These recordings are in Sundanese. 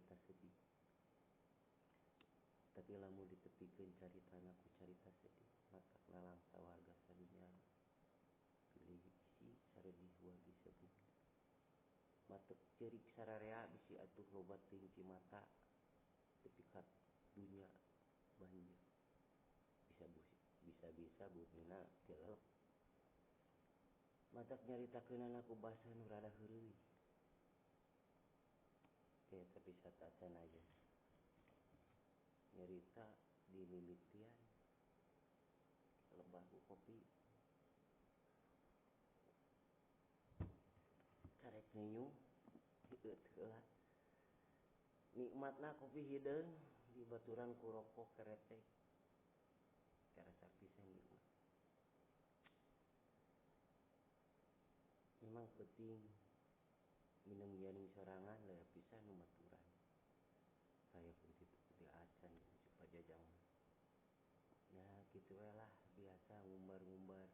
carita sedih. Tapi lamun ditepikeun caritana ku carita sedih, mata ngalang sawarga sadunya pilih bisi saredih wagi sedih. Matek cerik sararea bisi atuh lobat teuing cimata tepikat dunya banjir. Bisa bumina kelep. Matak nyaritakeunana ku basa nu rada heureuy. Tapi satacan aja. Nyarita di mimitian lebah ku kopi. Karek nyenyung dikeut heula. Nikmatna kopi hideung dibaturan ku rokok keretek. Karasa pisan nikmat. Memang penting minum janing sorangan lah pisan nu baturan. Saya pun di acan supaya jajang. Ya gitu lah biasa ngumbar-ngumbar.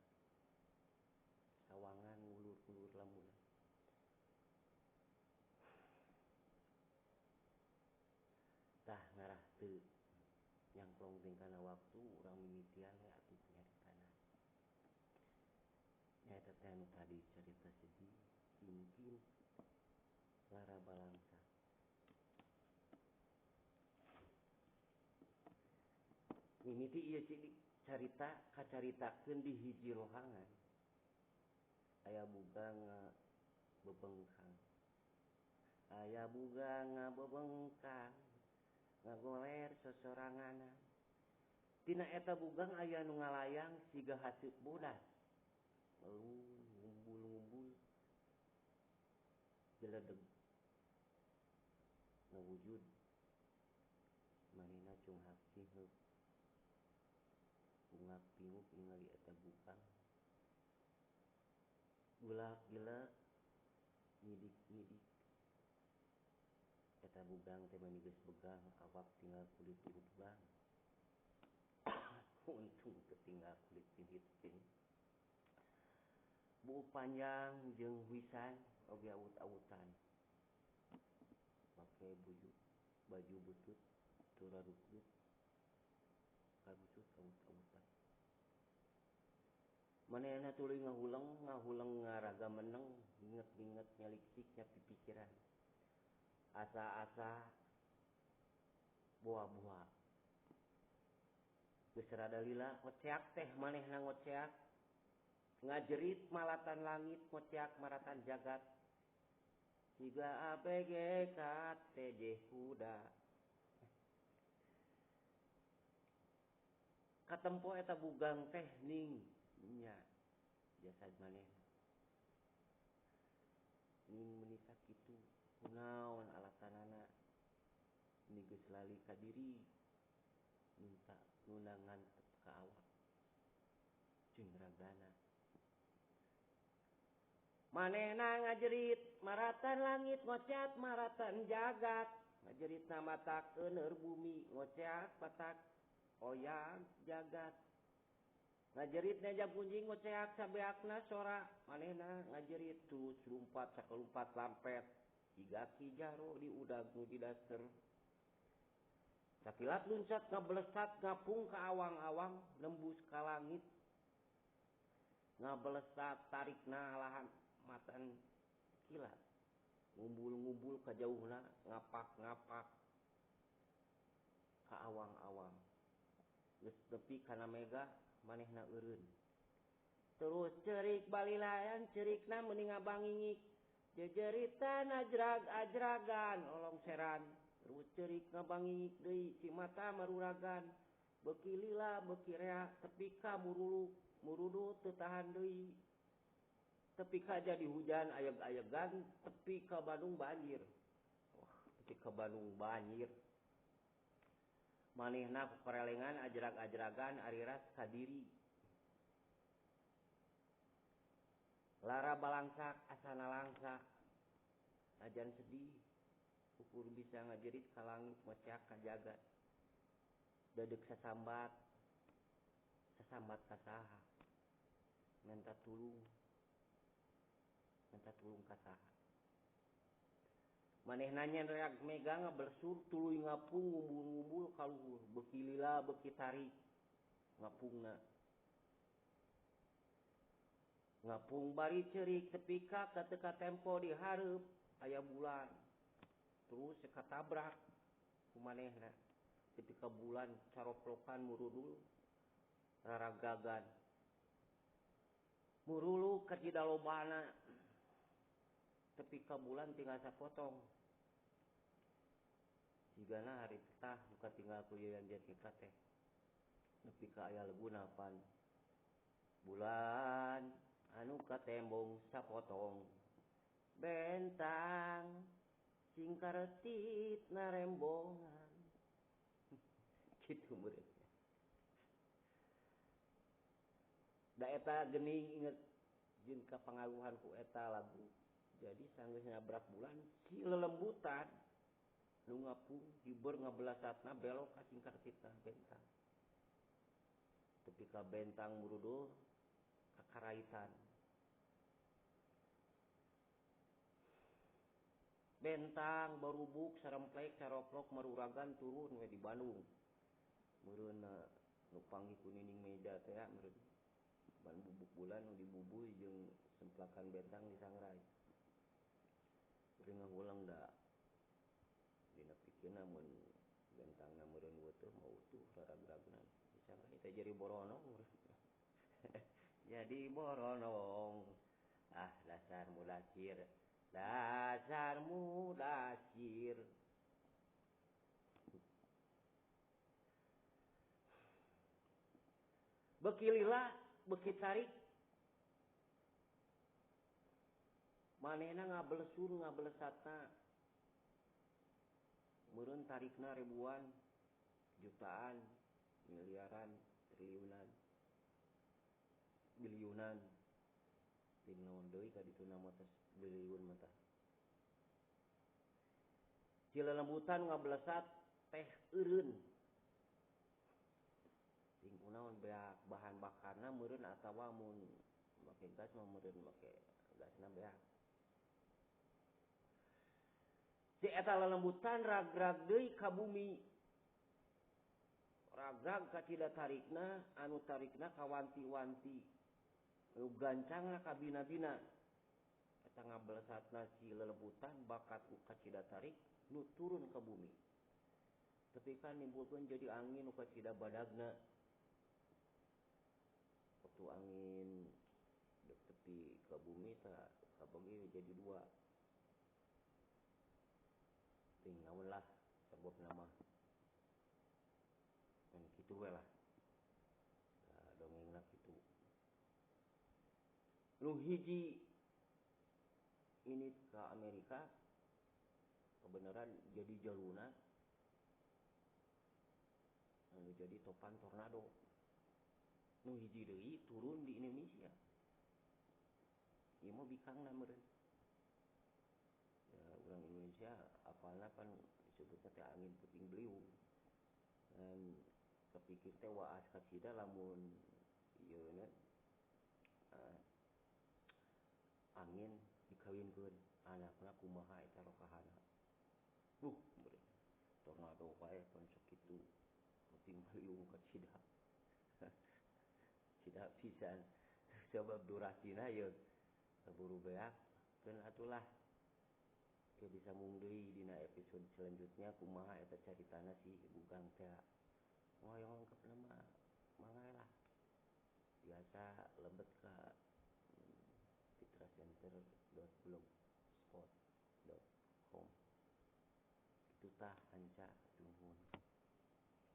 Sawangan ngulur-ngulur lamun. Tah ngarah teu nyangklong tingkana waktu urang mimitian we atuh nyaritana. Nyata teh anu tadi cerita sedih mungkin lara balangsa. Mimiti ieu carita kacaritakeun di hiji rohangan. Aya buga ngabebengkang. Aya buga ngabebengkang. Ngagoler sosorangana. Tina eta bugang aya nu ngalayang siga haseup bodas. Ngumbul-ngumbul. Jeledeg. Ngawujud. Manehna cunghak ciheup. Ungak pinguk ningali eta bugang. Gulak-gilak. Nyidik-nyidik. Eta bugang teh mamigeus begang awak tinggal kulit hidung. Untung ketinggal kulit hidung. Bu panjang jeung wisan oge awut-awutan. Make baju butut turarukut. Kabusut awut-awutan. Manehna tuluy ngahuleng ngaraga meneng, inget-inget nyaliksik nya pipikiran. Asa-asa buah-buah. Geus rada lila ngoceak teh manehna ngoceak. Ngajerit malatan langit ngoceak maratan jagat. Siga ABG KTJ kuda. Katempo eta bugang teh ning nya jasad manehna. Ning menisak kitu. Kunaon alatanana ini geus lali ka diri minta nunangan ka awak jeung ragana manehna ngajerit maratan langit ngoceak maratan jagat ngajeritna matak euneur bumi ngoceak patak oyang jagat ngajeritna japunjing ngoceak sabeakna sora manehna ngajerit terus lumpat sakelumpat lampet Jiga kijaro di udag nu di daster. Sakilat luncat ngabelesat ngapung ke awang-awang nembus ke langit. Ngabelesat tarikna lahan matan kilat. Ngumbul-ngumbul ke jauhna ngapak-ngapak ke awang-awang. Geus nepi kana mega manehna eureun. Terus cerik balilayan cerikna meuning ngabangingik. Jejeritan ajrag-ajragan olong seran. Terus cerik ngabangingik deui si mata maruragan. Beuki lila beuki rea tepi ka murudu teu tahan deui. Tepi ka jadi hujan ayeg-ayegan tepi ka Bandung banjir. Wah, tepi ka Bandung banjir. Manehna kerelengan ajrag-ajragan ariras ka diri. Lara balangsak asana langsa. Ajan sedih. Ukur bisa ngajerit ka langit ngoceak ka jagat. Dedeg sasambat. Sasambat ka saha. Minta tulung ka saha. manehna nya reak mega ngabersur tuluy ngapung ngumbul-ngumbul kaluhur beuki lila beuki tarik ngapungna ngapung bari ceurik tepi ka teka tempo di hareup aya bulan terus katabrak ku manehna ketika bulan caroplokan murudul raragagan murulu kacida lobana tepi ka bulan tinggal sapotong sigana hari tah buka tinggal ku yeun jan kita teh nepi ka aya leguna pan bulan anu katembong sapotong bentang sing karetit narembongan kitu murid da eta geuning inget jeung kapangaruhan ku eta lagu jadi sanggeus nyabrak bulan si lelembutan nu ngapung hibeur ngabelasatna belok ka sing karetitna bentang tepi ka bentang murudul kakaraitan bentang barubuk saremplek caroplok maruragan turun we di Bandung meureunna nu panggih ku Nining Meida teh meureun ban bubuk bulan nu dibubuy jeung semplakan bentang di sangrai teu ngahulang da dina pikirna mun bentangna meureun weutuh mau utuh rarag-ragna di sangrai teh jadi boronong jadi boronong ah dasar mudasir beuki lila beuki tarik manehna ngabelesatna meureun tarikna ribuan jutaan miliaran triliunan biliunan ting naon deui ka ditu nama teh biliun mah tah cilelembutan ngabelesat teh eureun ting kunaon beak bahan bakarna meureun atawa mun make gas mah meureun make gasna beak si eta lelembutan ragrag deui ka bumi ragrag ka cida tarikna anu tarikna ka wanti-wanti nu gancangna ka bina-bina eta ngabelesatna si lelembutan bakat ka cida tarik nu turun ka bumi tapi kan nimbulkeun jadi angin nu ka cida badagna waktu angin dek tepi ka bumi tah kabagi jadi dua ting naon lah sababna mah mun kitu we lah dongengna kitu nu hiji ini ke Amerika kebenaran jadi jaluna anu jadi topan tornado nu hiji deui turun di Indonesia ieu mah bikangna meureun ya urang Indonesia apalna kan disebutna teh angin puting beliung dan kepikir teh waas kacida lamun ieu angin dikawinkeun anakna kumaha eta rokahana tornado bae pan sakitu puting beliung kacida cida pisan sebab durasina ieu kaburu beak keun atulah ke disambung deui dina episode selanjutnya kumaha eta caritana si Bugang teh ngoyong angkepna mah mangga lah biasa lebet ka fitracenter.blogspot.com itu tah hanca nuhun.